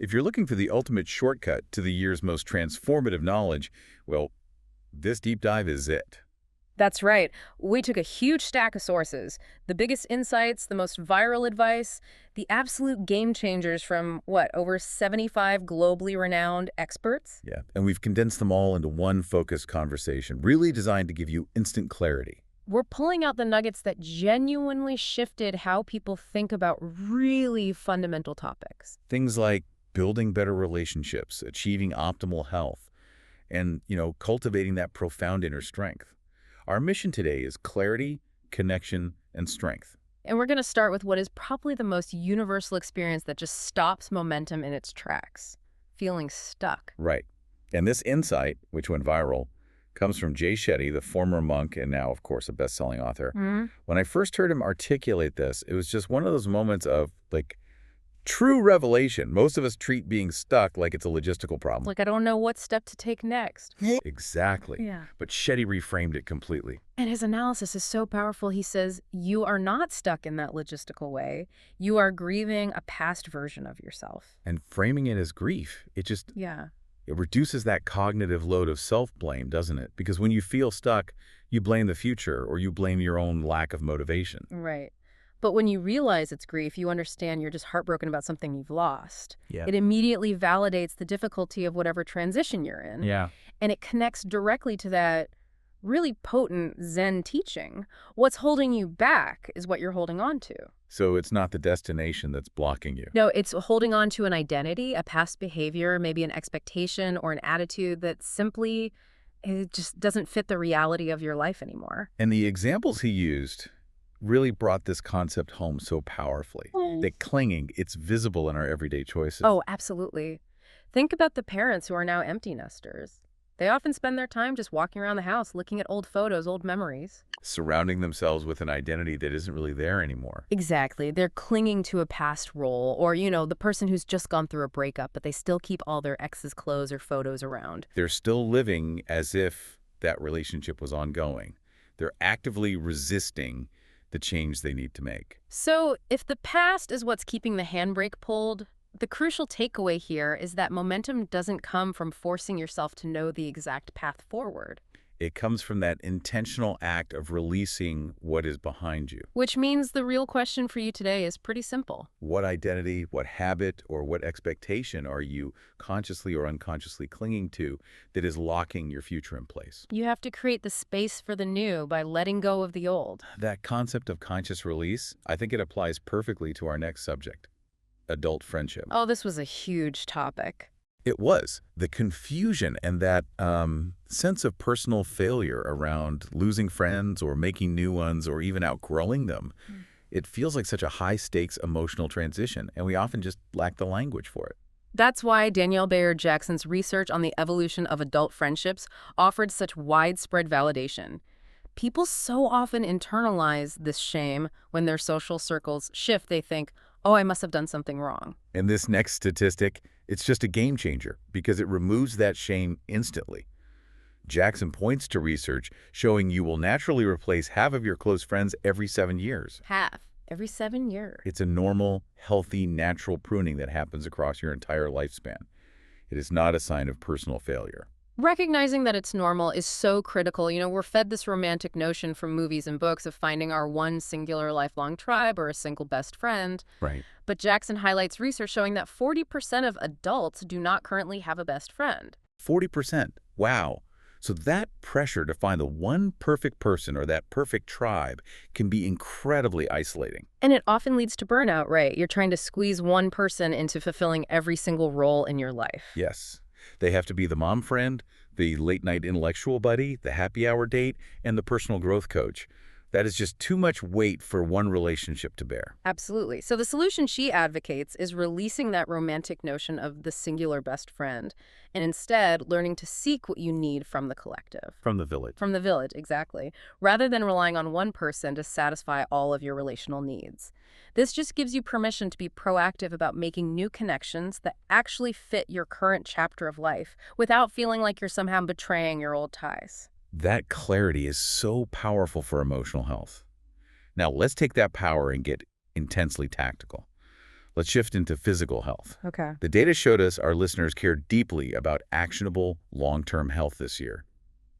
If you're looking for the ultimate shortcut to the year's most transformative knowledge, well, this deep dive is it. That's right. We took a huge stack of sources, the biggest insights, the most viral advice, the absolute game changers from, over 75 globally renowned experts? Yeah, and we've condensed them all into one focused conversation, really designed to give you instant clarity. We're pulling out the nuggets that genuinely shifted how people think about really fundamental topics. Things like building better relationships, achieving optimal health, and, cultivating that profound inner strength. Our mission today is clarity, connection, and strength. And we're going to start with what is probably the most universal experience that just stops momentum in its tracks: feeling stuck. Right. And this insight, which went viral, comes from Jay Shetty, the former monk and now, of course, a best-selling author. When I first heard him articulate this, it was just one of those moments of, true revelation. Most of us treat being stuck like it's a logistical problem. Like, I don't know what step to take next. Exactly. Yeah. But Shetty reframed it completely. And his analysis is so powerful. He says, you are not stuck in that logistical way. You are grieving a past version of yourself. And framing it as grief, it reduces that cognitive load of self-blame, doesn't it? Because when you feel stuck, you blame the future or you blame your own lack of motivation. Right. But when you realize it's grief, you understand you're just heartbroken about something you've lost. Yeah. It immediately validates the difficulty of whatever transition you're in. Yeah. And it connects directly to that really potent Zen teaching. What's holding you back is what you're holding on to. So it's not the destination that's blocking you. No, it's holding on to an identity, a past behavior, maybe an expectation or an attitude that simply it just doesn't fit the reality of your life anymore. And the examples he used really brought this concept home so powerfully. That clinging, it's visible in our everyday choices. Oh, absolutely. Think about the parents who are now empty nesters. They often spend their time just walking around the house, looking at old photos, old memories. Surrounding themselves with an identity that isn't really there anymore. Exactly. They're clinging to a past role or, the person who's just gone through a breakup, but they still keep all their ex's clothes or photos around. They're still living as if that relationship was ongoing. They're actively resisting the change they need to make. So if the past is what's keeping the handbrake pulled, the crucial takeaway here is that momentum doesn't come from forcing yourself to know the exact path forward. It comes from that intentional act of releasing what is behind you. Which means the real question for you today is pretty simple. What identity, what habit, or what expectation are you consciously or unconsciously clinging to that is locking your future in place? You have to create the space for the new by letting go of the old. That concept of conscious release, I think it applies perfectly to our next subject, adult friendship. Oh, this was a huge topic. It was. The confusion and that sense of personal failure around losing friends or making new ones or even outgrowing them. It feels like such a high-stakes emotional transition, and we often just lack the language for it. That's why Danielle Bayard-Jackson's research on the evolution of adult friendships offered such widespread validation. People so often internalize this shame when their social circles shift. They think, oh, I must have done something wrong. And this next statistic, it's just a game changer because it removes that shame instantly. Jackson points to research showing you will naturally replace half of your close friends every 7 years. Half. Every 7 years. It's a normal, healthy, natural pruning that happens across your entire lifespan. It is not a sign of personal failure. Recognizing that it's normal is so critical. We're fed this romantic notion from movies and books of finding our one singular lifelong tribe or a single best friend. Right. But Jackson highlights research showing that 40% of adults do not currently have a best friend. 40%. Wow. So that pressure to find the one perfect person or that perfect tribe can be incredibly isolating. And it often leads to burnout, right? You're trying to squeeze one person into fulfilling every single role in your life. Yes. They have to be the mom friend, the late-night intellectual buddy, the happy hour date, and the personal growth coach. That is just too much weight for one relationship to bear. Absolutely. So the solution she advocates is releasing that romantic notion of the singular best friend and instead learning to seek what you need from the collective. From the village. From the village, exactly. Rather than relying on one person to satisfy all of your relational needs. This just gives you permission to be proactive about making new connections that actually fit your current chapter of life without feeling like you're somehow betraying your old ties. That clarity is so powerful for emotional health. Now, let's take that power and get intensely tactical. Let's shift into physical health. Okay. The data showed us our listeners care deeply about actionable long-term health this year,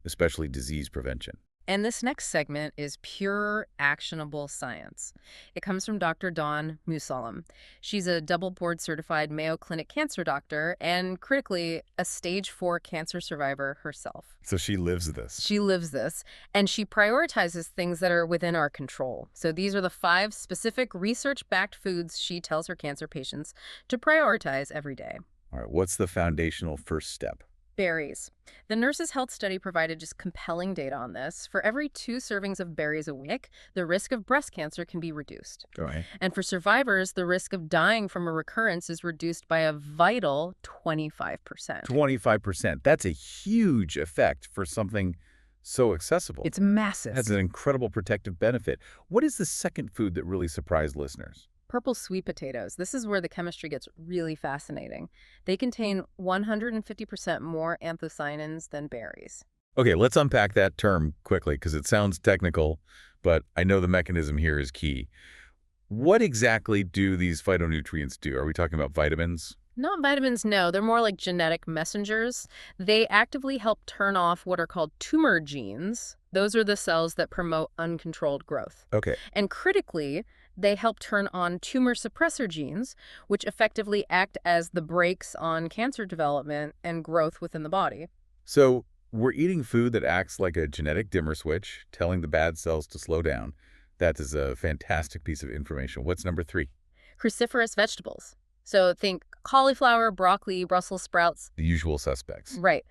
especially disease prevention. And this next segment is pure actionable science. It comes from Dr. Dawn Musalam. She's a double board certified Mayo Clinic cancer doctor and, critically, a stage 4 cancer survivor herself. So she lives this. She lives this, and she prioritizes things that are within our control. So these are the 5 specific research-backed foods she tells her cancer patients to prioritize every day. All right, what's the foundational first step? Berries. The Nurses' Health Study provided just compelling data on this. For every 2 servings of berries a week, the risk of breast cancer can be reduced. Go ahead. And for survivors, the risk of dying from a recurrence is reduced by a vital 25%. 25%. That's a huge effect for something so accessible. It's massive. It has an incredible protective benefit. What is the second food that really surprised listeners? Purple sweet potatoes. This is where the chemistry gets really fascinating. They contain 150% more anthocyanins than berries. Okay, let's unpack that term quickly because it sounds technical, but I know the mechanism here is key. What exactly do these phytonutrients do? Are we talking about vitamins? Not vitamins, no. They're more like genetic messengers. They actively help turn off what are called tumor genes. Those are the cells that promote uncontrolled growth. Okay. And critically, they help turn on tumor suppressor genes, which effectively act as the brakes on cancer development and growth within the body. So we're eating food that acts like a genetic dimmer switch, telling the bad cells to slow down. That is a fantastic piece of information. What's number 3? Cruciferous vegetables. So think cauliflower, broccoli, Brussels sprouts. The usual suspects. Right.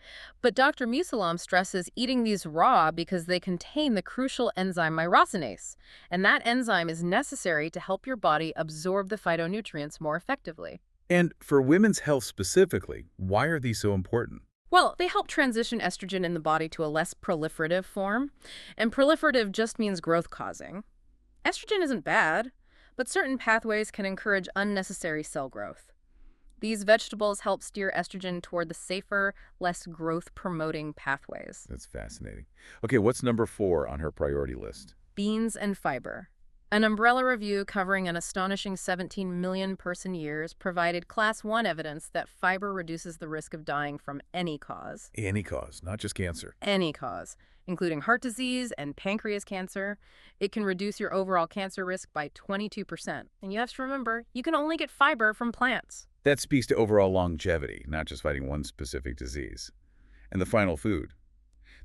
But Dr. Musalam stresses eating these raw because they contain the crucial enzyme myrosinase. And that enzyme is necessary to help your body absorb the phytonutrients more effectively. And for women's health specifically, why are these so important? Well, they help transition estrogen in the body to a less proliferative form. And proliferative just means growth-causing. Estrogen isn't bad, but certain pathways can encourage unnecessary cell growth. These vegetables help steer estrogen toward the safer, less growth-promoting pathways. That's fascinating. Okay, what's number 4 on her priority list? Beans and fiber. An umbrella review covering an astonishing 17 million person years provided Class 1 evidence that fiber reduces the risk of dying from any cause. Any cause, not just cancer. Any cause, including heart disease and pancreas cancer. It can reduce your overall cancer risk by 22%. And you have to remember, you can only get fiber from plants. That speaks to overall longevity, not just fighting one specific disease. And the final food.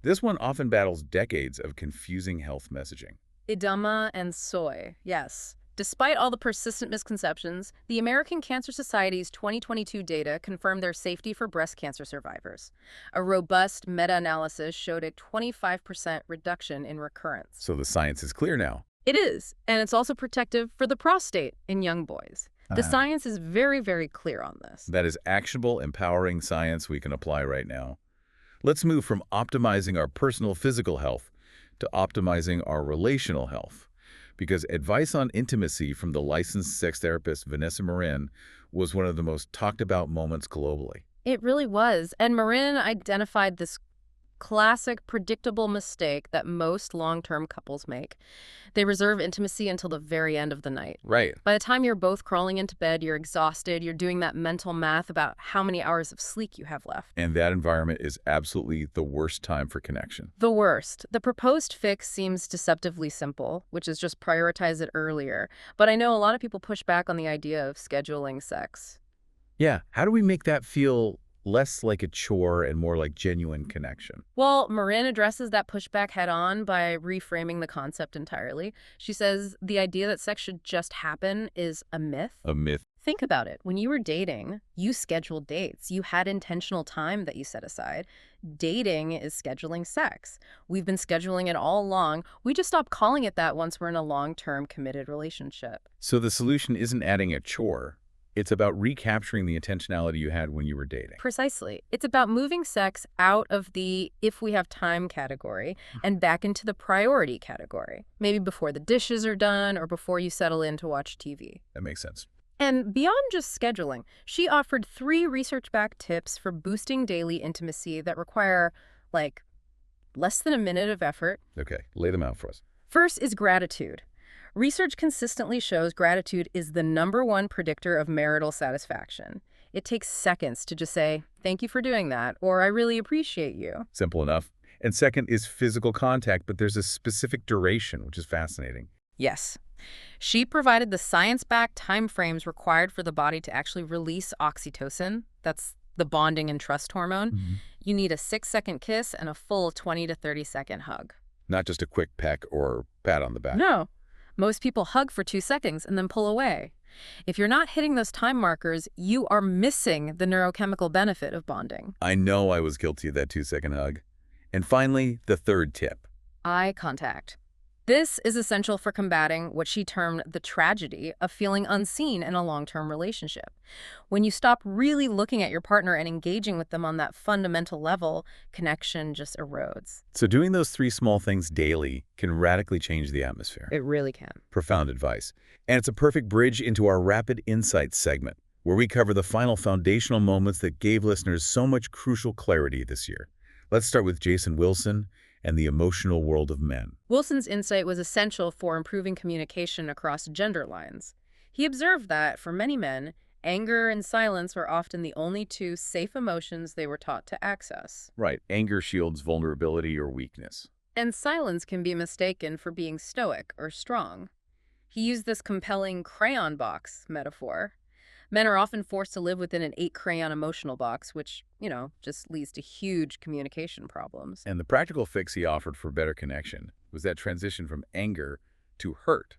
This one often battles decades of confusing health messaging. Edamame and soy, yes. Despite all the persistent misconceptions, the American Cancer Society's 2022 data confirmed their safety for breast cancer survivors. A robust meta-analysis showed a 25% reduction in recurrence. So the science is clear now. It is, and it's also protective for the prostate in young boys. The science is very, very clear on this. That is actionable, empowering science we can apply right now. Let's move from optimizing our personal physical health to optimizing our relational health. Because advice on intimacy from the licensed sex therapist Vanessa Marin was one of the most talked about moments globally. It really was. And Marin identified this classic, predictable mistake that most long-term couples make. They reserve intimacy until the very end of the night. Right. By the time you're both crawling into bed, you're exhausted, you're doing that mental math about how many hours of sleep you have left. And that environment is absolutely the worst time for connection. The worst. The proposed fix seems deceptively simple, which is just prioritize it earlier. But I know a lot of people push back on the idea of scheduling sex. Yeah. How do we make that feel less like a chore and more like genuine connection? Well, Marin addresses that pushback head-on by reframing the concept entirely. She says the idea that sex should just happen is a myth. A myth. Think about it. When you were dating, you scheduled dates. You had intentional time that you set aside. Dating is scheduling sex. We've been scheduling it all along. We just stopped calling it that once we're in a long-term committed relationship. So the solution isn't adding a chore. It's about recapturing the intentionality you had when you were dating. Precisely. It's about moving sex out of the if we have time category and back into the priority category. Maybe before the dishes are done or before you settle in to watch TV. That makes sense. And beyond just scheduling, she offered 3 research-backed tips for boosting daily intimacy that require, less than a minute of effort. Okay, lay them out for us. First is gratitude. Research consistently shows gratitude is the #1 predictor of marital satisfaction. It takes seconds to just say, "Thank you for doing that," or "I really appreciate you." Simple enough. And second is physical contact, but there's a specific duration, which is fascinating. Yes. She provided the science-backed timeframes required for the body to actually release oxytocin. That's the bonding and trust hormone. You need a 6-second kiss and a full 20 to 30-second hug. Not just a quick peck or pat on the back. No. Most people hug for 2 seconds and then pull away. If you're not hitting those time markers, you are missing the neurochemical benefit of bonding. I know I was guilty of that 2-second hug. And finally, the third tip. Eye contact. This is essential for combating what she termed the tragedy of feeling unseen in a long-term relationship. When you stop really looking at your partner and engaging with them on that fundamental level, connection just erodes. So doing those 3 small things daily can radically change the atmosphere. It really can. Profound advice. And it's a perfect bridge into our Rapid Insights segment, where we cover the final foundational moments that gave listeners so much crucial clarity this year. Let's start with Jason Wilson and the emotional world of men. Wilson's insight was essential for improving communication across gender lines. He observed that, for many men, anger and silence were often the only 2 safe emotions they were taught to access. Right. Anger shields vulnerability or weakness. And silence can be mistaken for being stoic or strong. He used this compelling crayon box metaphor. Men are often forced to live within an 8-crayon emotional box, which, just leads to huge communication problems. And the practical fix he offered for better connection was that transition from anger to hurt,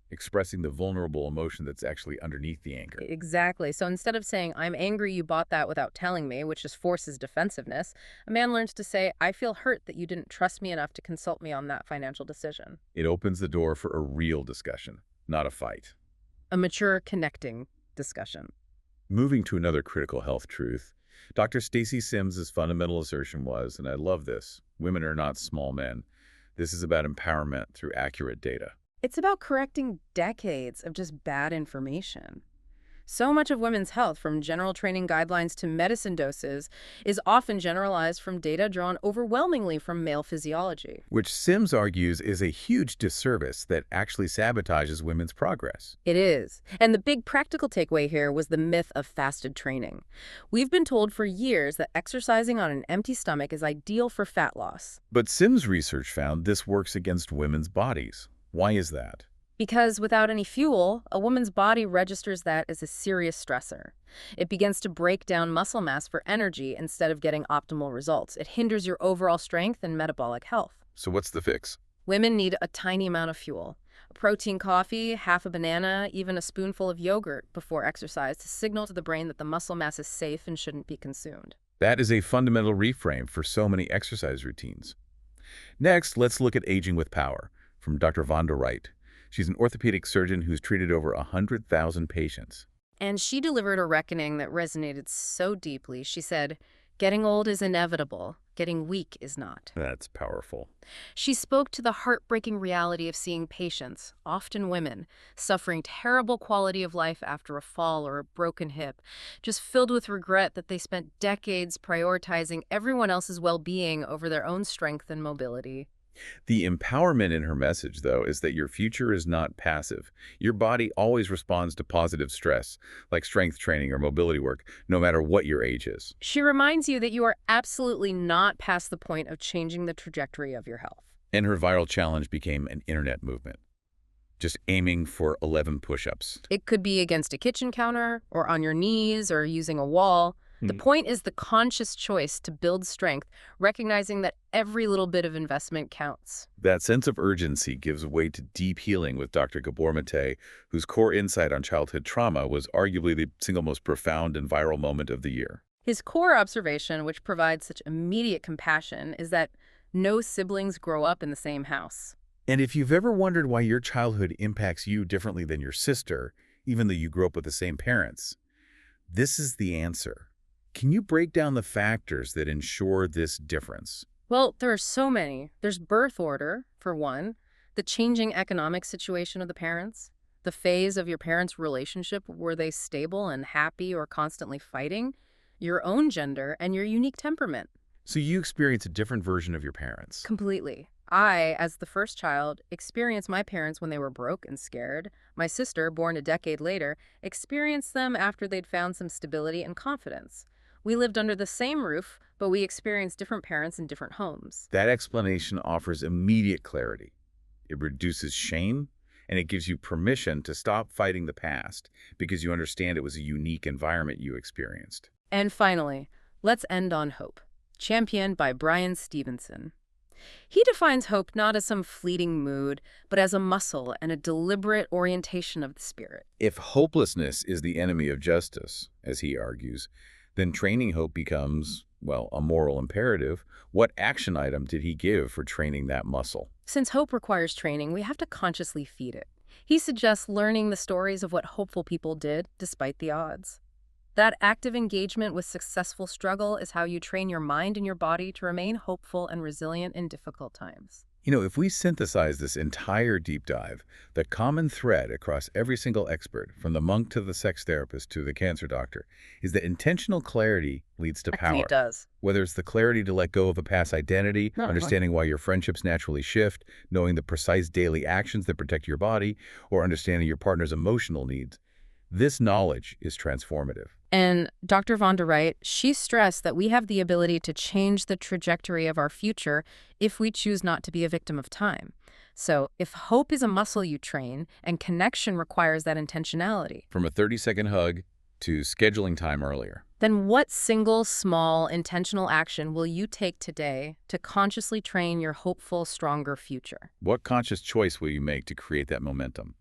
expressing the vulnerable emotion that's actually underneath the anger. Exactly. So instead of saying, "I'm angry you bought that without telling me," which just forces defensiveness, a man learns to say, "I feel hurt that you didn't trust me enough to consult me on that financial decision." It opens the door for a real discussion, not a fight. A mature, connecting discussion. Moving to another critical health truth, Dr. Stacy Sims' fundamental assertion was, and I love this, women are not small men. This is about empowerment through accurate data. It's about correcting decades of just bad information. So much of women's health, from general training guidelines to medicine doses, is often generalized from data drawn overwhelmingly from male physiology. Which Sims argues is a huge disservice that actually sabotages women's progress. It is. And the big practical takeaway here was the myth of fasted training. We've been told for years that exercising on an empty stomach is ideal for fat loss. But Sims' research found this works against women's bodies. Why is that? Because without any fuel, a woman's body registers that as a serious stressor. It begins to break down muscle mass for energy instead of getting optimal results. It hinders your overall strength and metabolic health. So what's the fix? Women need a tiny amount of fuel. A protein coffee, half a banana, even a spoonful of yogurt before exercise to signal to the brain that the muscle mass is safe and shouldn't be consumed. That is a fundamental reframe for so many exercise routines. Next, let's look at aging with power from Dr. Vonda Wright. She's an orthopedic surgeon who's treated over 100,000 patients. And she delivered a reckoning that resonated so deeply. She said, "Getting old is inevitable. Getting weak is not." That's powerful. She spoke to the heartbreaking reality of seeing patients, often women, suffering terrible quality of life after a fall or a broken hip, just filled with regret that they spent decades prioritizing everyone else's well-being over their own strength and mobility. The empowerment in her message, though, is that your future is not passive. Your body always responds to positive stress, like strength training or mobility work, no matter what your age is. She reminds you that you are absolutely not past the point of changing the trajectory of your health. And her viral challenge became an internet movement, just aiming for 11 push-ups. It could be against a kitchen counter, or on your knees, or using a wall. The point is the conscious choice to build strength, recognizing that every little bit of investment counts. That sense of urgency gives way to deep healing with Dr. Gabor Mate, whose core insight on childhood trauma was arguably the single most profound and viral moment of the year. His core observation, which provides such immediate compassion, is that no siblings grow up in the same house. And if you've ever wondered why your childhood impacts you differently than your sister, even though you grew up with the same parents, this is the answer. Can you break down the factors that ensure this difference? Well, there are so many. There's birth order, for one, the changing economic situation of the parents, the phase of your parents' relationship, were they stable and happy or constantly fighting, your own gender, and your unique temperament. So you experience a different version of your parents. Completely. I, as the first child, experienced my parents when they were broke and scared. My sister, born a decade later, experienced them after they'd found some stability and confidence. We lived under the same roof, but we experienced different parents in different homes. That explanation offers immediate clarity. It reduces shame, and it gives you permission to stop fighting the past because you understand it was a unique environment you experienced. And finally, let's end on hope, championed by Brian Stevenson. He defines hope not as some fleeting mood, but as a muscle and a deliberate orientation of the spirit. If hopelessness is the enemy of justice, as he argues, then training hope becomes, well, a moral imperative. What action item did he give for training that muscle? Since hope requires training, we have to consciously feed it. He suggests learning the stories of what hopeful people did despite the odds. That active engagement with successful struggle is how you train your mind and your body to remain hopeful and resilient in difficult times. You know, if we synthesize this entire deep dive, the common thread across every single expert, from the monk to the sex therapist to the cancer doctor, is that intentional clarity leads to Actually, power. it does. Whether it's the clarity to let go of a past identity, understanding why your friendships naturally shift, knowing the precise daily actions that protect your body, or understanding your partner's emotional needs, this knowledge is transformative. And Dr. Von der Wright, she stressed that we have the ability to change the trajectory of our future if we choose not to be a victim of time. So if hope is a muscle you train and connection requires that intentionality, From a 30-second hug to scheduling time earlier. then what single, small, intentional action will you take today to consciously train your hopeful, stronger future? What conscious choice will you make to create that momentum?